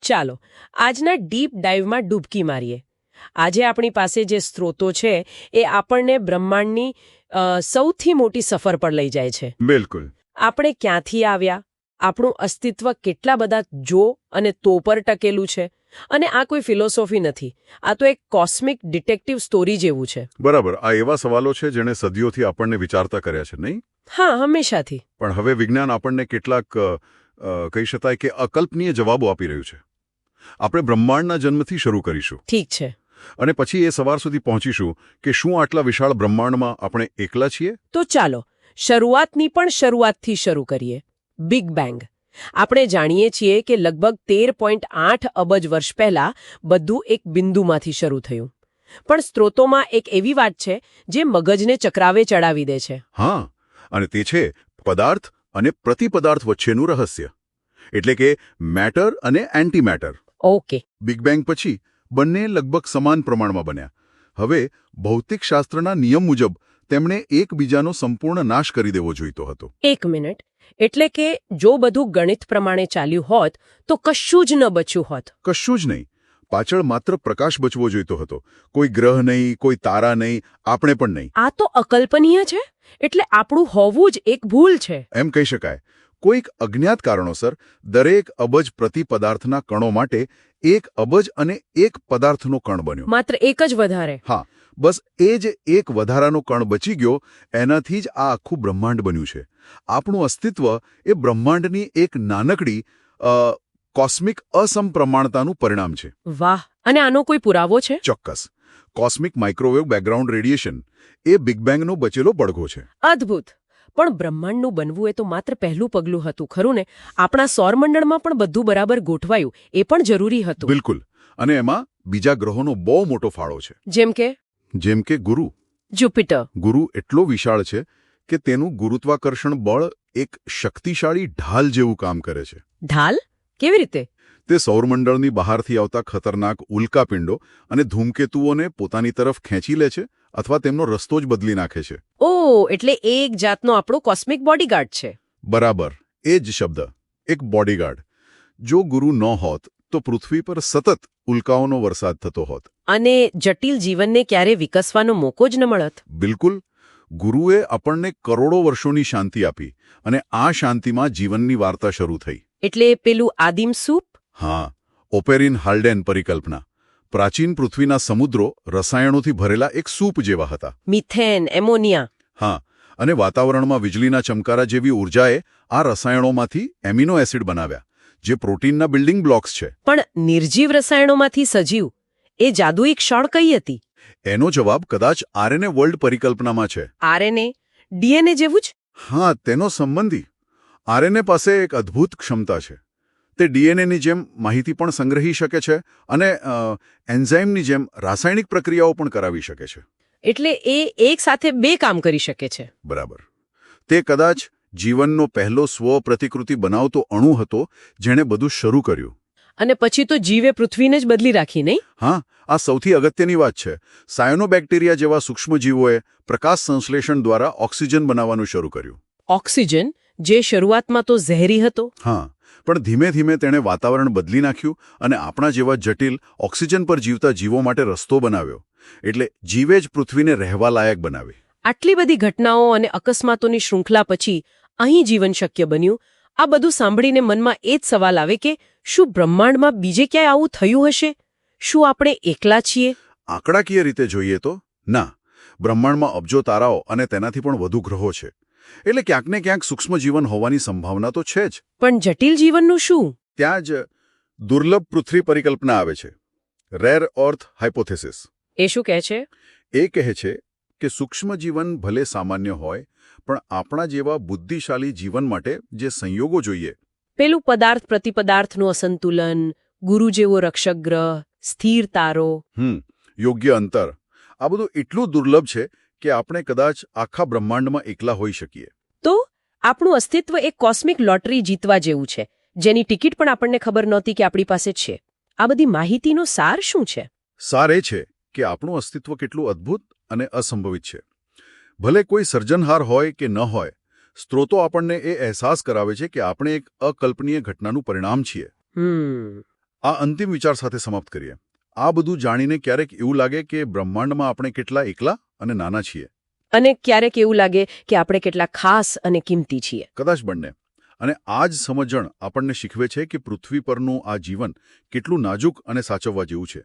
ચાલો આજના ડીપ ડાઇવમાં ડૂબકી મારીએ. આજે આપણી પાસે જે સ્ત્રોતો છે એ આપણને બ્રહ્માંડની સૌથી મોટી સફર પર લઈ જાય છે. બિલકુલ. આપણે ક્યાંથી આવ્યા, આપણું અસ્તિત્વ કેટલા બધા જો અને તો પર ટકેલું છે, અને આ કોઈ ફિલોસોફી નથી, આ તો એક કોસ્મિક ડિટેક્ટિવ સ્ટોરી જેવું છે. બરાબર. આ એવા સવાલો છે જેણે સદીઓથી આપણને વિચારતા કર્યા છે, નહીં? હા, હંમેશાથી. પણ હવે વિજ્ઞાન આપણને કેટલાક કહી શકાય કે અકલ્પનીય જવાબો આપી રહ્યું છે. આપણે બ્રહ્માંડના જન્મથી શરૂ કરીશું. ઠીક છે. અને પછી એ સવાલ સુધી પહોંચીશું કે શું આટલા વિશાળ બ્રહ્માંડમાં આપણે એકલા છીએ? તો ચાલો શરૂઆતની પણ શરૂઆતથી શરૂ કરીએ. Big bang. આપણે જાણીએ છીએ કે લગભગ 13.8 અબજ વર્ષ પહેલા બધું એક બિંદુમાંથી શરૂ થયું. પણ સ્ત્રોતોમાં એક એવી વાત છે જે મગજને ચક્રાવે ચડાવી દે છે. હા, અને તે છે પદાર્થ અને પ્રતિપદાર્થ વચ્ચેનું રહસ્ય. એટલે કે મેટર અને એન્ટીમેટર. ઓકે. બિગ બેંગ પછી બંને લગભગ સમાન પ્રમાણમાં બન્યા. હવે ભૌતિકશાસ્ત્રના નિયમ મુજબ તેમણે એકબીજાનો સંપૂર્ણ નાશ કરી દેવો જોઈતો હતો. એક મિનિટ. એટલે કે જો બધું ગણિત પ્રમાણે ચાલ્યું હોત તો કશું જ ન બચ્યું હોત. કશું જ નહીં. પાછળ માત્ર પ્રકાશ બચવો જોઈતો હતો. કોઈ ગ્રહ નહીં, કોઈ તારા નહીં, આપણે પણ નહીં. આ તો અકલ્પનીય છે. એટલે આપણું હોવું જ એક ભૂલ છે. એમ કહી શકાય. કોઈક અજ્ઞાત કારણોસર દરેક અબજ પ્રતિપદાર્થના કણો માટે 1 અબજ અને 1 પદાર્થનો કણ બન્યો. માત્ર એક જ વધારે. હા, બસ એ જ એક વધારાનો કણ બચી ગયો. એનાથી જ આ આખું બ્રહ્માંડ બન્યું છે. આપણું અસ્તિત્વ એ બ્રહ્માંડની એક નાનકડી કોસ્મિક અસમપ્રમાણતાનું પરિણામ છે. વાહ! અને આનો કોઈ પુરાવો છે? ચોક્કસ. કોસ્મિક માઇક્રોવેવ બેકગ્રાઉન્ડ રેડિયેશન એ બિગ બેંગનો બચેલો પડઘો છે. અદ્ભુત. પણ બ્રહ્માંડનું બનવું એ તો માત્ર પહેલું પગલું હતું, ખરું ને? આપણા સૌરમંડળમાં પણ બધું બરાબર ગોઠવાયું એ પણ જરૂરી હતું. બિલકુલ. અને એમાં બીજા ગ્રહોનો બહુ મોટો ફાળો છે. જેમ કે ગુરુ. જુપિટર. ગુરુ એટલો વિશાળ છે કે તેનું ગુરુત્વાકર્ષણ બળ એક શક્તિશાળી ઢાલ જેવું કામ કરે છે. ઢાલ? કેવી રીતે? તે સૌરમંડળની બહારથી આવતા ખતરનાક ઉલ્કાપિંડો અને ધૂમકેતુઓને પોતાની તરફ ખેંચી લે છે અથવા તેમનો રસ્તો જ બદલી નાખે છે. ઓહ, એટલે એક જાતનો આપણો કોસ્મિક બોડીગાર્ડ છે. બરાબર, એ જ શબ્દ, એક બોડીગાર્ડ. જો ગુરુ ન હોત તો પૃથ્વી પર સતત ઉલ્કાઓનો વરસાદ થતો હોત. અને જટિલ જીવનને ક્યારે વિકસવાનો મોકો જ ન મળત. બિલકુલ. ગુરુએ આપણને કરોડો વર્ષોની શાંતિ આપી અને આ શાંતિમાં જીવનની વાર્તા શરૂ થઈ. એટલે પેલું આદિમ સૂપ? હા, ઓપેરિન હાલ્ડેન પરિકલ્પના. પ્રાચીન પૃથ્વીના સમુદ્રો રસાયણોથી ભરેલા એક સૂપ જેવા હતા. Methane, ammonia. હા, અને વાતાવરણમાં વીજળીના ચમકારા જેવી ઉર્જાએ આ રસાયણોમાંથી એમિનો એસિડ બનાવ્યા, જે પ્રોટીનના બિલ્ડિંગ બ્લોક્સ છે. પણ નિર્જીવ રસાયણોમાંથી સજીવ, એ જાદુઈ ક્ષણ કઈ હતી? એનો જવાબ કદાચ આરએનએ વર્લ્ડ પરિકલ્પનામાં છે. આરએનએ? ડીએનએ જેવું જ? હા, તેનો સંબંધી. આરએનએ પાસે એક અદ્ભુત ક્ષમતા છે. તે ડીએનએની જેમ માહિતી પણ સંગ્રહી શકે છે અને એન્ઝાઇમની જેમ રાસાયણિક પ્રક્રિયાઓ પણ કરાવી શકે છે. એટલે એ એક સાથે 2 કામ કરી શકે છે. બરાબર. તે કદાચ જીવનનો પહેલો સ્વ પ્રતિકૃતિ બનાવતો અણુ હતો જેણે બધું શરૂ કર્યું. અને પછી તો જીવે પૃથ્વીને જ બદલી રાખી, નહીં? હા, આ સૌથી અગત્યની વાત છે. સાયનોબેક્ટેરિયા જેવા સૂક્ષ્મજીવોએ પ્રકાશ સંશ્લેષણ દ્વારા ઓક્સિજન બનાવવાનું શરૂ કર્યું. ઓક્સિજન, જે શરૂઆતમાં તો ઝેરી હતો. હા, પણ ધીમે ધીમે તેણે વાતાવરણ બદલી નાખ્યું અને આપણા જેવા જટિલ ઓક્સિજન પર જીવતા જીવો માટે રસ્તો બનાવ્યો. એટલે જીવે જ પૃથ્વીને રહેવા લાયક બનાવી. આટલી બધી ઘટનાઓ અને અકસ્માતોની શૃંખલા પછી અહીં જીવન શક્ય બન્યું. આ બધું સાંભળીને મનમાં એ જ સવાલ આવે કે શું બ્રહ્માંડમાં બીજે ક્યાંય આવું થયું હશે? શું આપણે એકલા છીએ? આંકડાકીય રીતે જોઈએ તો ના. બ્રહ્માંડમાં અબજો તારાઓ અને તેનાથી પણ વધુ ગ્રહો છે. એટલે ક્યાંક ને ક્યાંક સૂક્ષ્મ જીવન હોવાની સંભાવના તો છે જ. પણ જટિલ જીવનનું શું? ત્યાં જ દુર્લભ પૃથ્વી પરિકલ્પના આવે છે. Rare earth hypothesis. એ શું કહે છે? એ કહે છે કે સૂક્ષ્મ જીવન ભલે સામાન્ય હોય પણ આપણા જેવા બુદ્ધિશાળી જીવન માટે જે સંયોગો જોઈએ. પેલું પદાર્થ પ્રતિપદાર્થનું અસંતુલન, ગુરુ જેવો રક્ષક ગ્રહ, સ્થિર તારો. યોગ્ય અંતર. આ બધું એટલું દુર્લભ છે કે આપણે કદાચ આખા બ્રહ્માંડમાં એકલા હોઈ શકીએ. તો આપણું અસ્તિત્વ એક કોસ્મિક લોટરી જીતવા જેવું છે, જેની ટિકિટ પણ આપણને ખબર નહોતી કે આપણી પાસે છે. આ બધી માહિતીનો સાર શું છે? સાર એ છે કે આપણું અસ્તિત્વ કેટલું અદ્ભુત અને અસંભવિત છે. ભલે કોઈ સર્જનહાર હોય કે ન હોય, સ્ત્રોતો આપણને એ અહેસાસ કરાવે છે કે આપણે એક અકલ્પનીય ઘટનાનું પરિણામ છીએ. આ અંતિમ વિચાર સાથે સમાપ્ત કરીએ. આ બધું જાણીને ક્યારેક એવું લાગે કે બ્રહ્માંડમાં આપણે કેટલા એકલા અને નાના છીએ. અને ક્યારેક એવું લાગે કે આપણે કેટલા ખાસ અને કિંમતી છીએ. કદાચ બંને. અને આ જ સમજણ આપણને શીખવે છે કે પૃથ્વી પરનું આ જીવન કેટલું નાજુક અને સાચવવા જેવું છે.